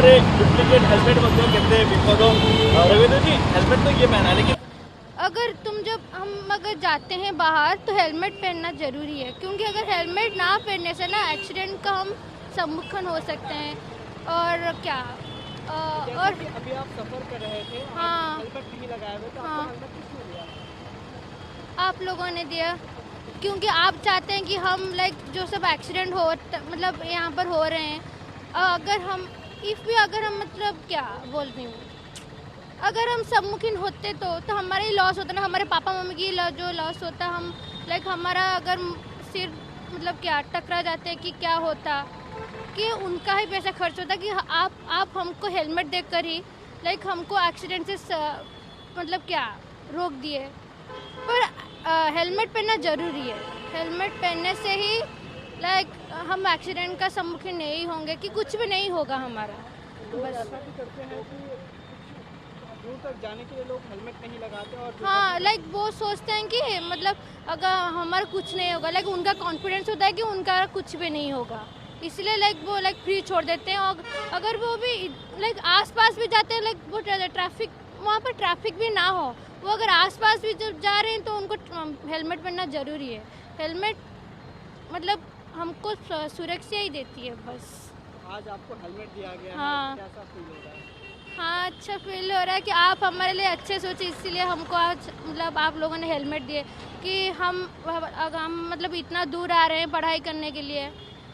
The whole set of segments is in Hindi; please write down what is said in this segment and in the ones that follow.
सारे डुप्लीकेट हेलमेट बंदे कहते हैं बिकॉज रविंद्र जी हेलमेट तो ये पहना है लेकिन अगर हम अगर जाते हैं बाहर तो हेलमेट पहनना ज़रूरी है, क्योंकि अगर हेलमेट ना पहनने से ना एक्सीडेंट का हम सम्मुखीन हो सकते हैं। और क्या और अभी आप सफर कर रहे थे, हाँ हेलमेट नहीं लगाए हुए, तो हाँ आपको हेलमेट किसने दिया? आप लोगों ने दिया, क्योंकि आप चाहते हैं कि हम जो सब एक्सीडेंट हो मतलब यहाँ पर हो रहे हैं, अगर हम अगर हम मतलब क्या बोल रही हूँ, अगर हम सम्मुखीन होते तो हमारा ही लॉस होता ना, हमारे पापा मम्मी की जो लॉस होता, हम हमारा अगर सिर मतलब क्या टकरा जाते कि क्या होता, कि उनका ही पैसा खर्च होता कि आप हमको हेलमेट देकर ही हमको एक्सीडेंट से मतलब क्या रोक दिए। पर हेलमेट पहनना ज़रूरी है। हेलमेट पहनने से ही हम एक्सीडेंट का सम्मुखीन नहीं होंगे, कि कुछ भी नहीं होगा हमारा। लोग ऐसा भी करते हैं कि दूर तक जाने के लिए लोग हेलमेट नहीं लगाते और हाँ वो सोचते हैं कि मतलब अगर हमारा कुछ नहीं होगा, उनका कॉन्फिडेंस होता है कि उनका कुछ भी नहीं होगा, इसलिए वो फ्री छोड़ देते हैं। और अगर वो भी आसपास भी जाते हैं, वो ट्रैफिक, वहाँ पर ट्रैफिक भी ना हो, वो अगर आसपास भी जब जा रहे हैं तो उनको हेलमेट पहनना ज़रूरी है। हेलमेट मतलब हमको सुरक्षा ही देती है बस। आज आपको हेलमेट दिया गया हाँ। है, कैसा फील हो रहा है? हाँ, अच्छा फील हो रहा है कि आप हमारे लिए अच्छे सोचे, इसीलिए हमको आज मतलब आप लोगों ने हेलमेट दिए कि हम मतलब इतना दूर आ रहे हैं पढ़ाई करने के लिए।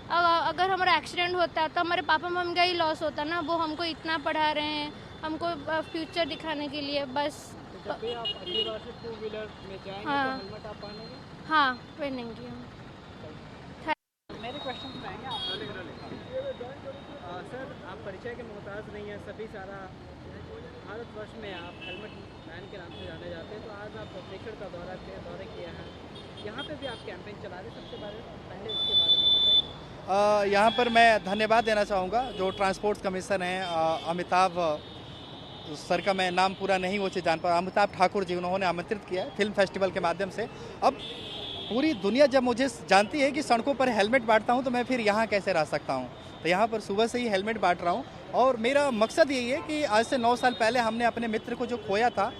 अगर हमारा एक्सीडेंट होता तो हमारे पापा मम्मी का ही लॉस होता ना, वो हमको इतना पढ़ा रहे हैं, हमको फ्यूचर दिखाने के लिए बस। तो जब भी आप अगली बार से टू व्हीलर में जाएंगे हाँ। तो हेलमेट आप पहनेंगे? हाँ, पहनेंगे हम। मेरे क्वेश्चन रहेंगे आप सर, आप परिचय के मोहताज नहीं हैं, सभी सारा भारतवर्ष में आप हेलमेट बैन के नाम से जाने जाते हैं, तो आज आप भुवनेश्वर का दौरे किए हैं, यहाँ पे भी आप कैंपेन चला रहे हैं, सबसे पहले इसके बारे में बताइए। यहाँ पर मैं धन्यवाद देना चाहूँगा जो ट्रांसपोर्ट कमिश्नर हैं अमिताभ सर का मैं नाम पूरा नहीं वो जान पा, अमिताभ ठाकुर जी, उन्होंने आमंत्रित किया है फिल्म फेस्टिवल के माध्यम से। अब पूरी दुनिया जब मुझे जानती है कि सड़कों पर हेलमेट बांटता हूँ तो मैं फिर यहाँ कैसे रह सकता हूँ, तो यहाँ पर सुबह से ही हेलमेट बांट रहा हूँ। और मेरा मकसद यही है कि आज से 9 साल पहले हमने अपने मित्र को जो खोया था,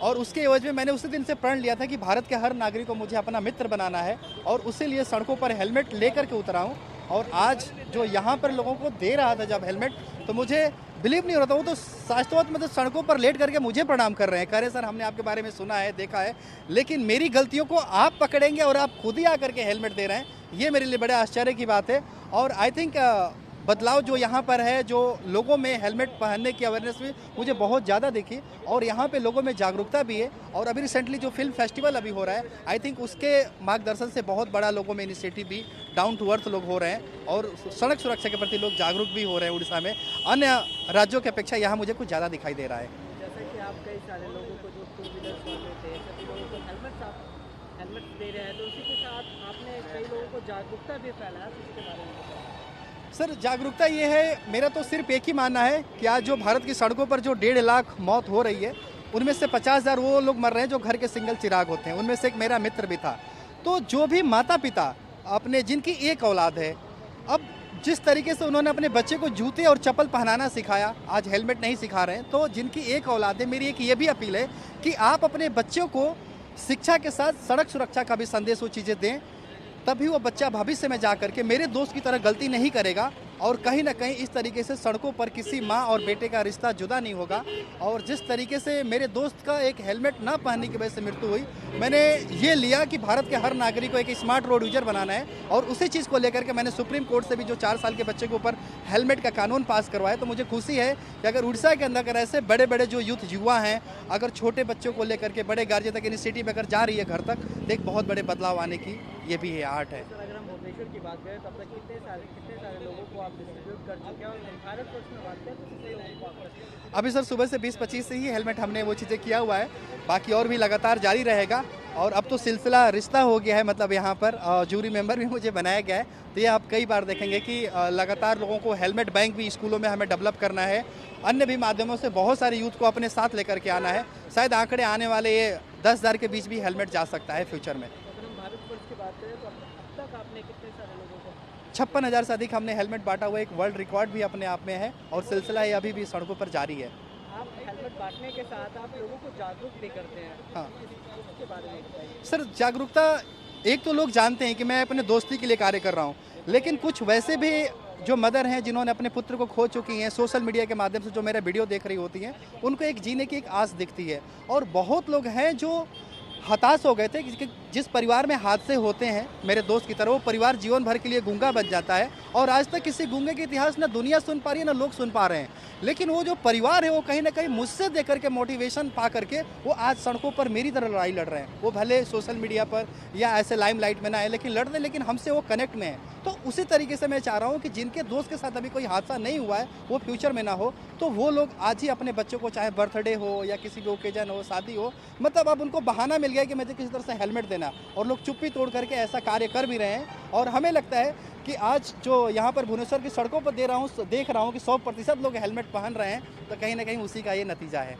और उसके एवज में मैंने उसी दिन से प्रण लिया था कि भारत के हर नागरिक को मुझे अपना मित्र बनाना है, और उसी लिए सड़कों पर हेलमेट लेकर के उतरा हूँ। और आज जो यहाँ पर लोगों को दे रहा था जब हेलमेट, तो मुझे बिलीव नहीं हो रहा था, वो तो शाश्वत मतलब सड़कों पर लेट करके मुझे प्रणाम कर रहे हैं, कह रहे सर हमने आपके बारे में सुना है, देखा है, लेकिन मेरी गलतियों को आप पकड़ेंगे और आप खुद ही आकर के हेलमेट दे रहे हैं, ये मेरे लिए बड़े आश्चर्य की बात है। और आई थिंक बदलाव जो यहाँ पर है, जो लोगों में हेलमेट पहनने की अवेयरनेस भी मुझे बहुत ज़्यादा दिखी, और यहाँ पे लोगों में जागरूकता भी है। और अभी रिसेंटली जो फिल्म फेस्टिवल अभी हो रहा है, आई थिंक उसके मार्गदर्शन से बहुत बड़ा लोगों में इनिशिएटिव भी डाउन टू अर्थ लोग हो रहे हैं, और सड़क सुरक्षा के प्रति लोग जागरूक भी हो रहे हैं उड़ीसा में, अन्य राज्यों की अपेक्षा यहाँ मुझे कुछ ज़्यादा दिखाई दे रहा है। जैसे कि आप कई सारे लोगों को जो टू व्हीलर वाले थे, सभी लोगों को हेलमेट दे रहे हैं, तो उसी के साथ आपने कई लोगों को जागरूकता भी फैलाया, तो इसके बारे में बताइए। सर जागरूकता ये है, मेरा तो सिर्फ एक ही मानना है कि आज जो भारत की सड़कों पर जो 1.5 लाख मौत हो रही है, उनमें से 50,000 वो लोग मर रहे हैं जो घर के सिंगल चिराग होते हैं, उनमें से एक मेरा मित्र भी था। तो जो भी माता पिता अपने जिनकी एक औलाद है, अब जिस तरीके से उन्होंने अपने बच्चे को जूते और चप्पल पहनाना सिखाया, आज हेलमेट नहीं सिखा रहे हैं, तो जिनकी एक औलाद है, मेरी एक ये भी अपील है कि आप अपने बच्चों को शिक्षा के साथ सड़क सुरक्षा का भी संदेश वो चीज़ें दें, तभी वो बच्चा भविष्य में जा करके मेरे दोस्त की तरह गलती नहीं करेगा, और कहीं ना कहीं इस तरीके से सड़कों पर किसी माँ और बेटे का रिश्ता जुदा नहीं होगा। और जिस तरीके से मेरे दोस्त का एक हेलमेट ना पहनने की वजह से मृत्यु हुई, मैंने ये लिया कि भारत के हर नागरिक को एक स्मार्ट रोड यूजर बनाना है, और उसी चीज़ को लेकर के मैंने सुप्रीम कोर्ट से भी जो 4 साल के बच्चे के ऊपर हेलमेट का कानून पास करवाया। तो मुझे खुशी है कि अगर उड़ीसा के अंदर अगर ऐसे बड़े बड़े जो युवा हैं, अगर छोटे बच्चों को लेकर के बड़े गार्जियन तक इनिशिएटिव अगर जा रही है घर तक, तो एक बहुत बड़े बदलाव आने की ये भी है, आर्ट है। सर, अगर हम भुवनेश्वर की बात करें, तब तक कितने सारे लोगों को आप डिस्ट्रीब्यूट कर चुके हैं, और भारतवर्ष में बात करें तो कितने लोगों को आप? अभी सर सुबह से 20-25 से ही हेलमेट हमने वो चीज़ें किया हुआ है, बाकी और भी लगातार जारी रहेगा। और अब तो सिलसिला रिश्ता हो गया है, मतलब यहाँ पर जूरी मेंबर भी मुझे बनाया गया है, तो ये आप कई बार देखेंगे कि लगातार लोगों को हेलमेट बैंक भी स्कूलों में हमें डेवलप करना है, अन्य भी माध्यमों से बहुत सारे यूथ को अपने साथ लेकर के आना है। शायद आंकड़े आने वाले ये 10,000 के बीच भी हेलमेट जा सकता है फ्यूचर में। अगर हम भारतवर्ष की बात करें तो अब तक आपने कितने सारे लोगों को 56,000 से अधिक हमने हेलमेट बांटा हुआ, एक वर्ल्ड रिकॉर्ड भी अपने आप में है और सिलसिला ये अभी भी सड़कों पर जारी है। आप हेलमेट बांटने के साथ आप लोगों को जागरूक भी करते हैं, हाँ उसके बारे में बताइए। सर, जागरूकता एक तो लोग जानते हैं कि मैं अपने दोस्ती के लिए कार्य कर रहा हूँ, लेकिन कुछ वैसे भी जो मदर हैं जिन्होंने अपने पुत्र को खो चुकी हैं, सोशल मीडिया के माध्यम से जो मेरा वीडियो देख रही होती हैं, उनको एक जीने की एक आस दिखती है। और बहुत लोग हैं जो हताश हो गए थे कि जिस परिवार में हादसे होते हैं मेरे दोस्त की तरह, वो परिवार जीवन भर के लिए गूंगा बन जाता है और आज तक किसी गूंगे के इतिहास ना दुनिया सुन पा रही है ना लोग सुन पा रहे हैं। लेकिन वो जो परिवार है वो कहीं ना कहीं मुझसे देख करके मोटिवेशन पा करके वो आज सड़कों पर मेरी तरह लड़ाई लड़ रहे हैं। वो भले सोशल मीडिया पर या ऐसे लाइमलाइट में ना है, लेकिन लड़ रहे हैं, लेकिन हमसे वो कनेक्ट में है। तो उसी तरीके से मैं चाह रहा हूँ कि जिनके दोस्त के साथ अभी कोई हादसा नहीं हुआ है, वो फ्यूचर में ना हो, तो वो लोग आज ही अपने बच्चों को, चाहे बर्थडे हो या किसी भी ओकेजन हो, शादी हो, मतलब अब उनको बहाना मिल गया कि मुझे किसी तरह से हेलमेट देना, और लोग चुप्पी तोड़ करके ऐसा कार्य कर भी रहे हैं। और हमें लगता है कि आज जो यहाँ पर भुवनेश्वर की सड़कों पर देख रहा हूँ कि 100% लोग हेलमेट पहन रहे हैं, तो कहीं ना कहीं उसी का ये नतीजा है।